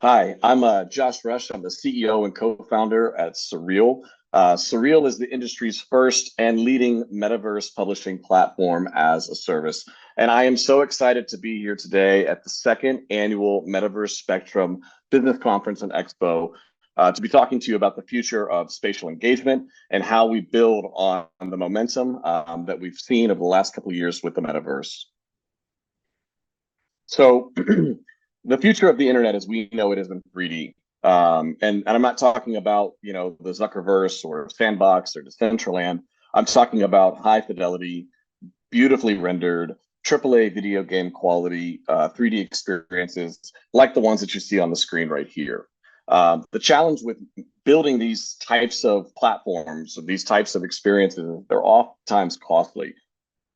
Hi, I'm Josh Rush. I'm the CEO and co-founder at SURREAL. SURREAL is the industry's first and leading metaverse publishing platform as a service. And I am so excited to be here today at the second annual Metaverse Spectrum Business Conference and Expo to be talking to you about the future of spatial engagement and how we build on the momentum that we've seen over the last couple of years with the metaverse. So the future of the internet as we know it is in 3D. And I'm not talking about, the Zuckerverse or Sandbox or Decentraland. I'm talking about high fidelity, beautifully rendered, AAA video game quality 3D experiences like the ones that you see on the screen right here. The challenge with building these types of platforms, or these types of experiences, they're oftentimes costly.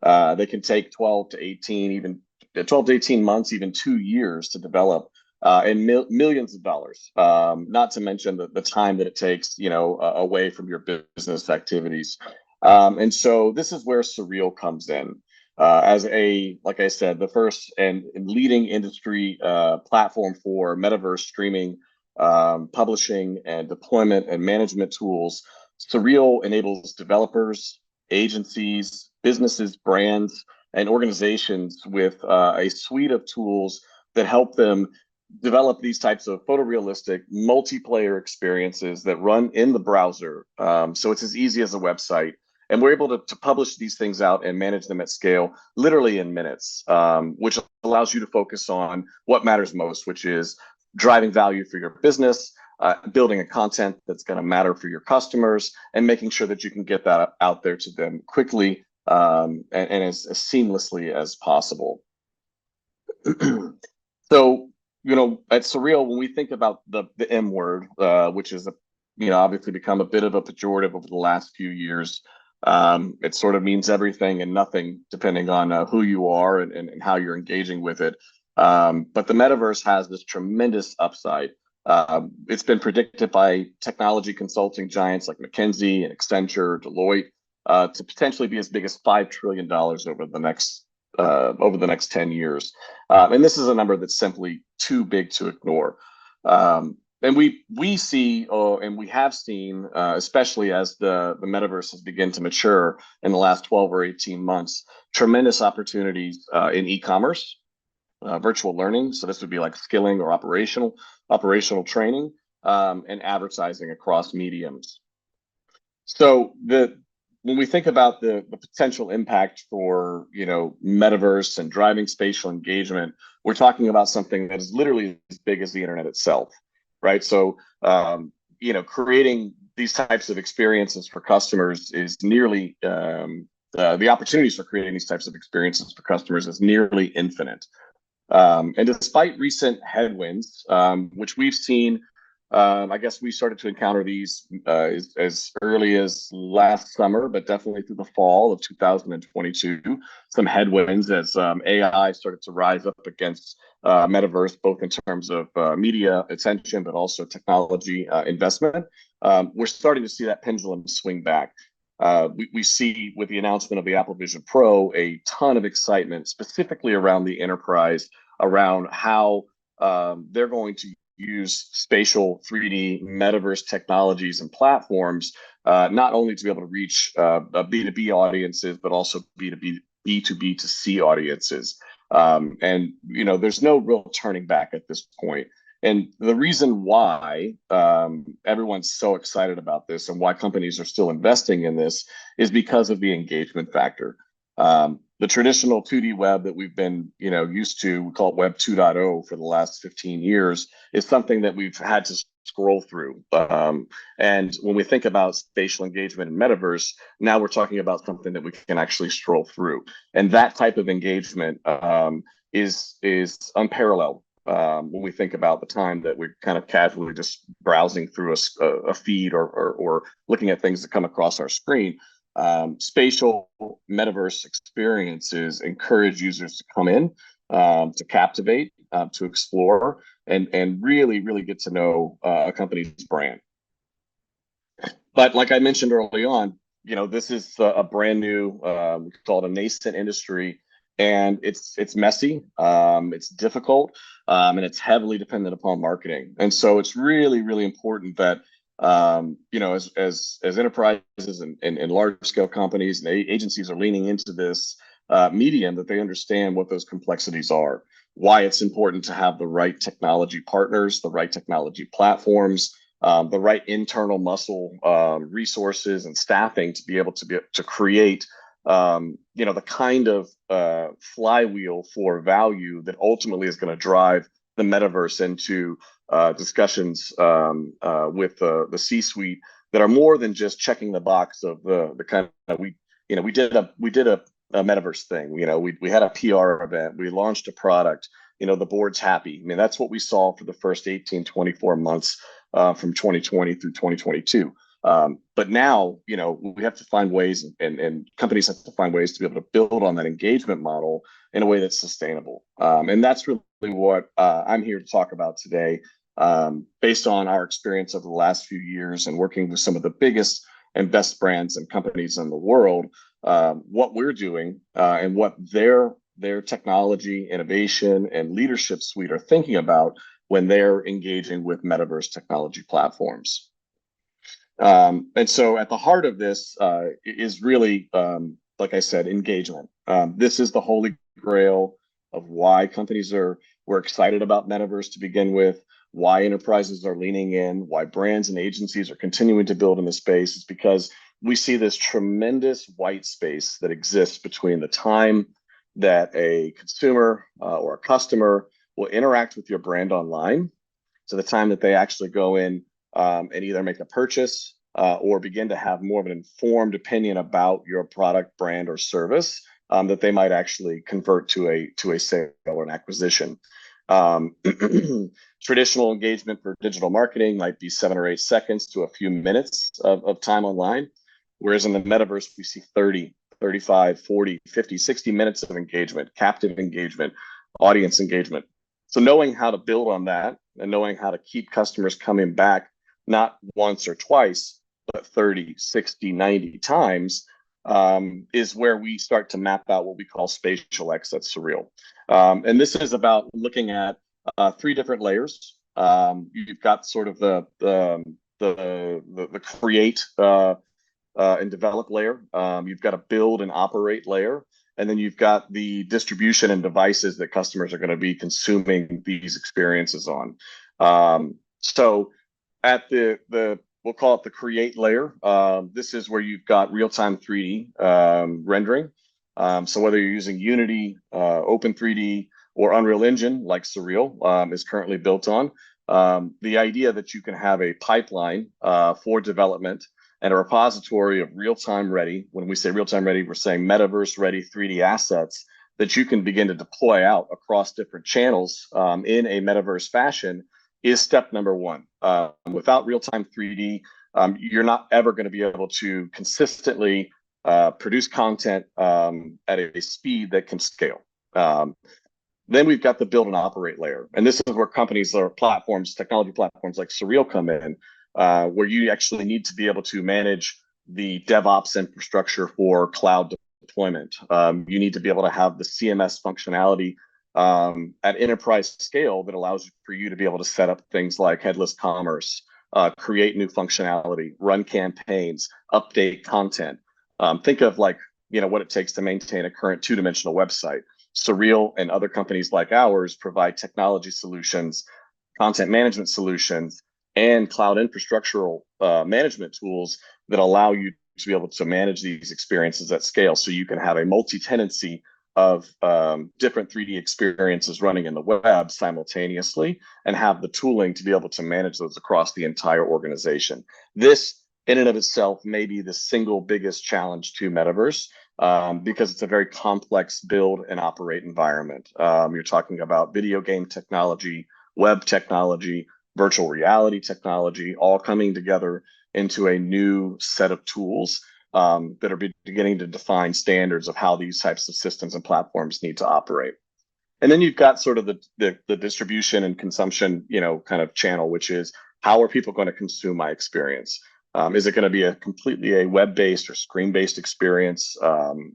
They can take 12 to 18, even 12 to 18 months, even 2 years to develop, and millions of dollars. Not to mention the time that it takes, away from your business activities. And so this is where SURREAL comes in. As like I said, the first and leading industry platform for metaverse streaming, publishing, and deployment and management tools. SURREAL enables developers, agencies, businesses, brands, and organizations with a suite of tools that help them develop these types of photorealistic multiplayer experiences that run in the browser. So it's as easy as a website. And we're able to publish these things out and manage them at scale, literally in minutes, which allows you to focus on what matters most, which is driving value for your business, building a content that's going to matter for your customers, and making sure that you can get that out there to them quickly and as seamlessly as possible. So, at SURREAL, when we think about the M word, which is, obviously become a bit of a pejorative over the last few years, it sort of means everything and nothing depending on who you are and how you're engaging with it. But the metaverse has this tremendous upside. It's been predicted by technology consulting giants like McKinsey and Accenture, Deloitte, to potentially be as big as $5 trillion over the next 10 years. And this is a number that's simply too big to ignore. And we see, and we have seen, especially as the metaverse has begun to mature in the last 12 or 18 months, tremendous opportunities in e-commerce, virtual learning. So this would be like skilling or operational training, and advertising across mediums. So when we think about the potential impact for, metaverse and driving spatial engagement, we're talking about something that is literally as big as the internet itself, right? So, creating these types of experiences for customers is nearly, the opportunities for creating these types of experiences for customers is nearly infinite. And despite recent headwinds, which we've seen, I guess we started to encounter these as early as last summer, but definitely through the fall of 2022, some headwinds as AI started to rise up against metaverse, both in terms of media attention, but also technology investment. We're starting to see that pendulum swing back. We see with the announcement of the Apple Vision Pro a ton of excitement, specifically around the enterprise, around how they're going to use spatial 3D metaverse technologies and platforms, not only to be able to reach B2B audiences, but also B2B2C audiences. And, there's no real turning back at this point. And the reason why everyone's so excited about this and why companies are still investing in this is because of the engagement factor. The traditional 2D web that we've been, used to, we call it Web 2.0 for the last 15 years, is something that we've had to scroll through. And when we think about spatial engagement in metaverse, now we're talking about something that we can actually scroll through. And that type of engagement is unparalleled. When we think about the time that we're kind of casually just browsing through a feed or looking at things that come across our screen. Spatial metaverse experiences encourage users to come in, to captivate, to explore, and really, really get to know a company's brand. But like I mentioned early on, this is a brand new, we call it a nascent industry. and it's messy, it's difficult, and it's heavily dependent upon marketing. And so it's really, really important that as enterprises and large scale companies and agencies are leaning into this medium, that they understand what those complexities are, why it's important to have the right technology partners, the right technology platforms, the right internal muscle, resources and staffing to be able to create the kind of flywheel for value that ultimately is going to drive the metaverse into discussions with the C-suite that are more than just checking the box of the kind of we did a metaverse thing. We had a PR event, we launched a product. The board's happy. I mean, that's what we saw for the first 18, 24 months from 2020 through 2022. But now, we have to find ways, and companies have to find ways to be able to build on that engagement model in a way that's sustainable. And that's really what I'm here to talk about today, based on our experience over the last few years and working with some of the biggest and best brands and companies in the world, what we're doing and what their technology, innovation, and leadership suite are thinking about when they're engaging with metaverse technology platforms. And so at the heart of this is really, like I said, engagement. This is the holy grail of why companies were excited about metaverse to begin with, why enterprises are leaning in, why brands and agencies are continuing to build in the space. Is because we see this tremendous white space that exists between the time that a consumer or a customer will interact with your brand online to the time that they actually go in and either make a purchase or begin to have more of an informed opinion about your product, brand, or service that they might actually convert to a sale or an acquisition. Traditional engagement for digital marketing might be 7 or 8 seconds to a few minutes of time online, whereas in the metaverse, we see 30, 35, 40, 50, 60 minutes of engagement, captive engagement, audience engagement. So knowing how to build on that and knowing how to keep customers coming back, not once or twice, but 30, 60, 90 times, is where we start to map out what we call Spatial X at SURREAL. And this is about looking at 3 different layers. You've got sort of the create and develop layer. You've got a build and operate layer. And then you've got the distribution and devices that customers are going to be consuming these experiences on. So at we'll call it the create layer. This is where you've got real-time 3D rendering. So whether you're using Unity, Open 3D, or Unreal Engine, like SURREAL is currently built on, the idea that you can have a pipeline for development and a repository of real-time ready. When we say real-time ready, we're saying metaverse ready 3D assets that you can begin to deploy out across different channels in a metaverse fashion is step number 1. Without real-time 3D, you're not ever going to be able to consistently produce content at a speed that can scale. Then we've got the build and operate layer. And this is where companies or platforms, technology platforms like SURREAL come in, where you actually need to be able to manage the DevOps infrastructure for cloud deployment. You need to be able to have the CMS functionality at enterprise scale that allows for you to be able to set up things like headless commerce, create new functionality, run campaigns, update content. Think of what it takes to maintain a current 2-dimensional website. SURREAL and other companies like ours provide technology solutions, content management solutions, and cloud infrastructural management tools that allow you to be able to manage these experiences at scale. So you can have a multi-tenancy of different 3D experiences running in the web simultaneously and have the tooling to be able to manage those across the entire organization. This in and of itself may be the single biggest challenge to metaverse because it's a very complex build and operate environment. You're talking about video game technology, web technology, virtual reality technology, all coming together into a new set of tools that are beginning to define standards of how these types of systems and platforms need to operate. And then you've got sort of the distribution and consumption, kind of channel, which is how are people going to consume my experience? Is it going to be a completely a web-based or screen-based experience,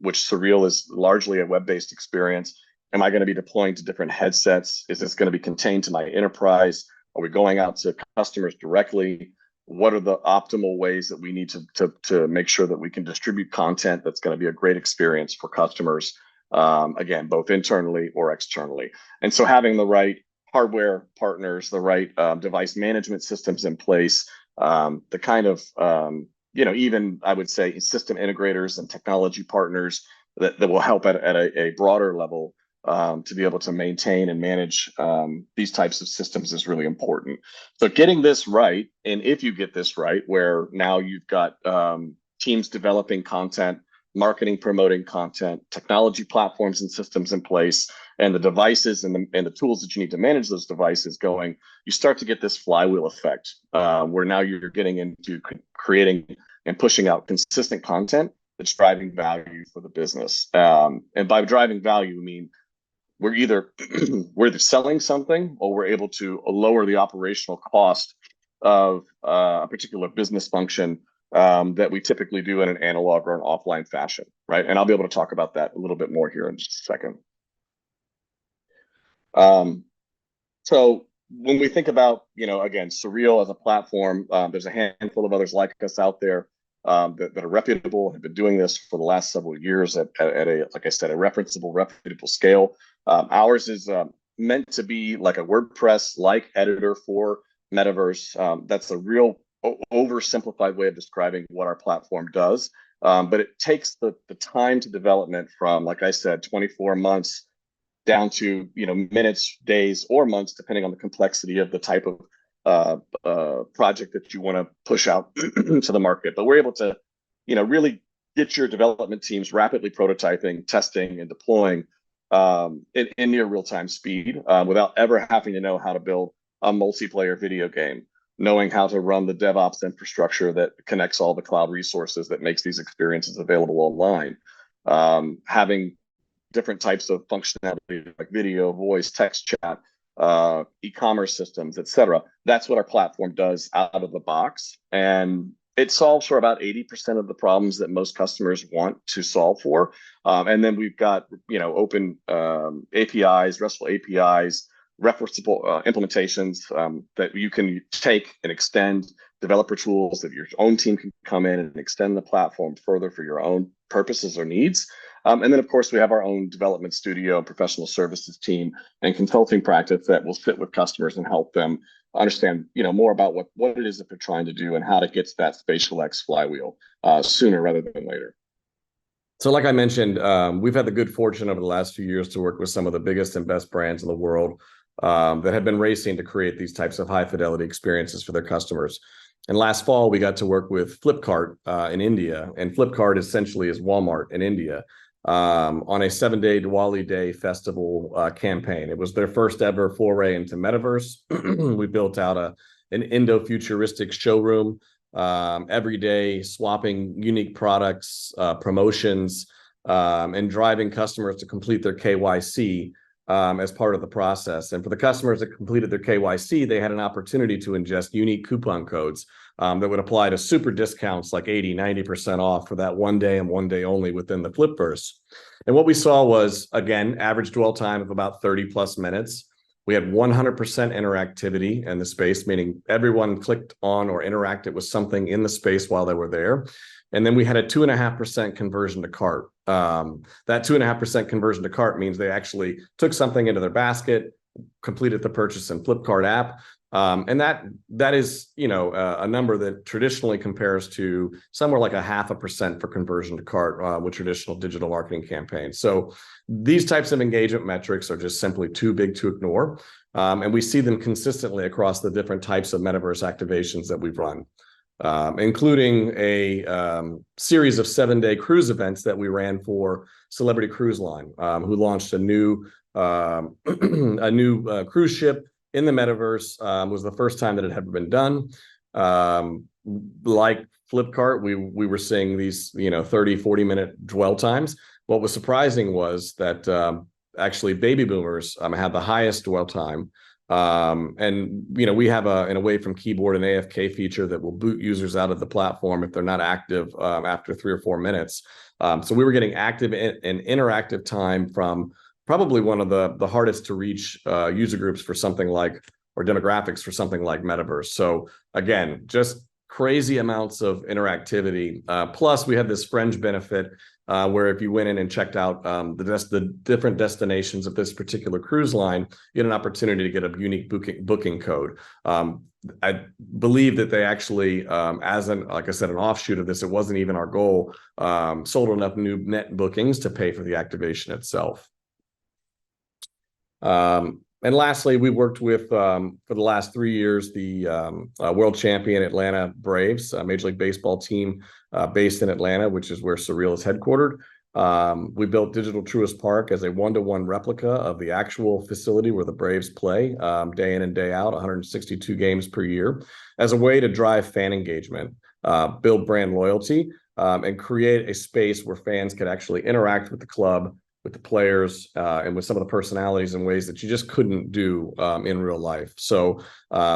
which SURREAL is largely a web-based experience? Am I going to be deploying to different headsets? Is this going to be contained to my enterprise? Are we going out to customers directly? What are the optimal ways that we need to make sure that we can distribute content that's going to be a great experience for customers, again, both internally or externally? And so having the right hardware partners, the right device management systems in place, the kind of, even I would say system integrators and technology partners that will help at a broader level to be able to maintain and manage these types of systems is really important. So getting this right, and if you get this right, where now you've got teams developing content, marketing, promoting content, technology platforms and systems in place, and the devices and the tools that you need to manage those devices going, you start to get this flywheel effect where now you're getting into creating and pushing out consistent content that's driving value for the business. And by driving value, I mean, we're either selling something or we're able to lower the operational cost of a particular business function that we typically do in an analog or an offline fashion, right? And I'll be able to talk about that a little bit more here in just a second. So when we think about, again, SURREAL as a platform, there's a handful of others like us out there that are reputable, have been doing this for the last several years at a, like I said, a reputable scale. Ours is meant to be like a WordPress-like editor for Metaverse. That's a real oversimplified way of describing what our platform does. But it takes the time to development from, like I said, 24 months down to minutes, days, or months, depending on the complexity of the type of project that you want to push out to the market. But we're able to, really get your development teams rapidly prototyping, testing, and deploying in near real-time speed without ever having to know how to build a multiplayer video game, knowing how to run the DevOps infrastructure that connects all the cloud resources that makes these experiences available online, having different types of functionality like video, voice, text chat, e-commerce systems, etc. That's what our platform does out of the box. And it solves for about 80% of the problems that most customers want to solve for. And then we've got, open APIs, RESTful APIs, referenceable implementations that you can take and extend, developer tools that your own team can come in and extend the platform further for your own purposes or needs. And then, of course, we have our own development studio and professional services team and consulting practice that will sit with customers and help them understand, more about what it is that they're trying to do and how to get to that Spatial X flywheel sooner rather than later. So like I mentioned, we've had the good fortune over the last few years to work with some of the biggest and best brands in the world that have been racing to create these types of high fidelity experiences for their customers. And last fall, we got to work with Flipkart in India. And Flipkart essentially is Walmart in India on a 7-day Diwali Day festival campaign. It was their first ever foray into Metaverse. We built out an Indo-futuristic showroom every day, swapping unique products, promotions, and driving customers to complete their KYC as part of the process. And for the customers that completed their KYC, they had an opportunity to ingest unique coupon codes that would apply to super discounts like 80, 90% off for that one day and one day only within the Flipverse. And what we saw was, again, average dwell time of about 30 plus minutes. We had 100% interactivity in the space, meaning everyone clicked on or interacted with something in the space while they were there. And then we had a 2.5% conversion to cart. That 2.5% conversion to cart means they actually took something into their basket, completed the purchase in Flipkart app. And that is, a number that traditionally compares to somewhere like 0.5% for conversion to cart with traditional digital marketing campaigns. So these types of engagement metrics are just simply too big to ignore. And we see them consistently across the different types of metaverse activations that we've run, including a series of 7-day cruise events that we ran for Celebrity Cruise Line, who launched a new cruise ship in the Metaverse. Was the first time that it had ever been done. Like Flipkart, we were seeing these 30-40 minute dwell times. What was surprising was that actually baby boomers had the highest dwell time And we have an away from keyboard and AFK feature that will boot users out of the platform if they're not active after 3 or 4 minutes. So we were getting active and interactive time from probably one of the hardest to reach user groups for something like, or demographics for something like Metaverse. So again, just crazy amounts of interactivity. Plus, we had this fringe benefit where if you went in and checked out the different destinations of this particular cruise line, you had an opportunity to get a unique booking code. I believe that they actually, like I said, an offshoot of this, it wasn't even our goal, sold enough new net bookings to pay for the activation itself. And lastly, we worked with, for the last 3 years, the world champion Atlanta Braves, a Major League Baseball team based in Atlanta, which is where SURREAL is headquartered. We built Digital Truist Park as a one-to-one replica of the actual facility where the Braves play day in and day out, 162 games per year, as a way to drive fan engagement, build brand loyalty, and create a space where fans could actually interact with the club, with the players, and with some of the personalities in ways that you just couldn't do in real life. So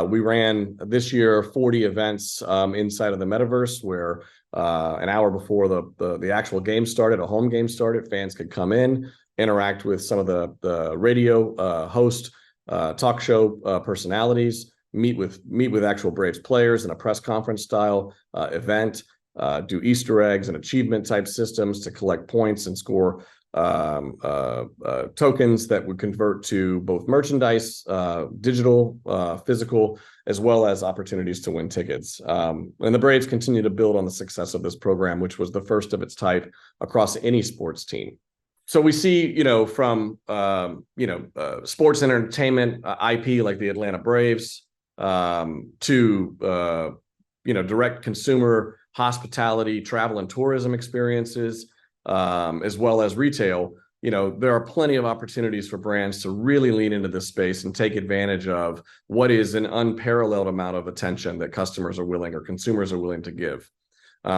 we ran this year 40 events inside of the Metaverse, where an hour before the actual game started, a home game started, fans could come in, interact with some of the radio host, talk show personalities, meet with actual Braves players in a press conference style event, do Easter eggs and achievement type systems to collect points and score tokens that would convert to both merchandise, digital, physical, as well as opportunities to win tickets. And the Braves continue to build on the success of this program, which was the first of its type across any sports team. So we see, from sports entertainment IP like the Atlanta Braves to direct consumer hospitality, travel and tourism experiences, as well as retail. There are plenty of opportunities for brands to really lean into this space and take advantage of what is an unparalleled amount of attention that customers are willing, or consumers are willing to give.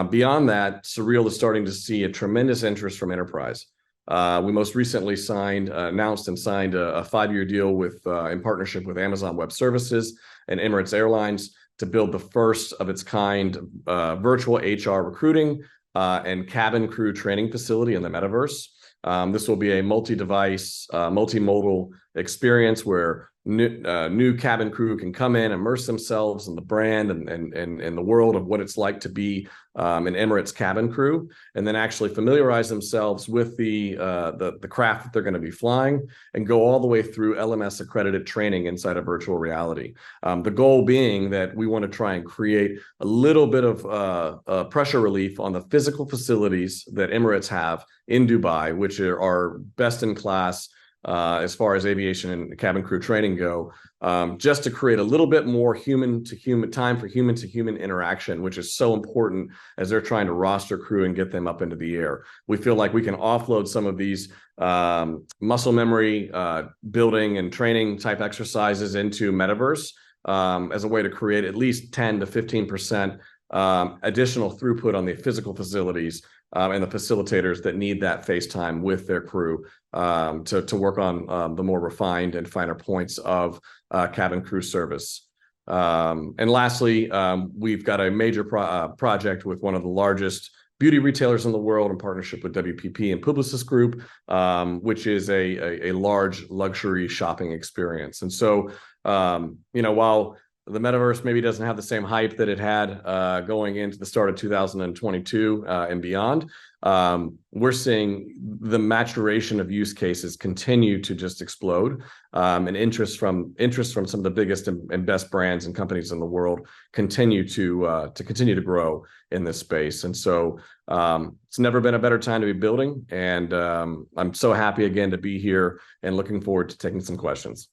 Beyond that, SURREAL is starting to see a tremendous interest from enterprise. We most recently announced and signed a 5-year deal in partnership with Amazon Web Services and Emirates Airlines to build the first of its kind virtual HR recruiting and cabin crew training facility in the Metaverse. This will be a multi-device, multimodal experience where new cabin crew can come in, immerse themselves in the brand and the world of what it's like to be an Emirates cabin crew, and then actually familiarize themselves with the craft that they're going to be flying, and go all the way through LMS accredited training inside of virtual reality. The goal being that we want to try and create a little bit of pressure relief on the physical facilities that Emirates have in Dubai, which are best in class as far as aviation and cabin crew training go, just to create a little bit more human to human time for human to human interaction, which is so important as they're trying to roster crew and get them up into the air. We feel like we can offload some of these muscle memory building and training type exercises into Metaverse as a way to create at least 10 to 15% additional throughput on the physical facilities and the facilitators that need that face time with their crew to work on the more refined and finer points of cabin crew service. And lastly, we've got a major project with one of the largest beauty retailers in the world in partnership with WPP and Publicis Group, which is a large luxury shopping experience. And so, while the Metaverse maybe doesn't have the same hype that it had going into the start of 2022 and beyond, we're seeing the maturation of use cases continue to just explode, and interest from some of the biggest and best brands and companies in the world continue to grow in this space. And so it's never been a better time to be building, and I'm so happy again to be here and looking forward to taking some questions.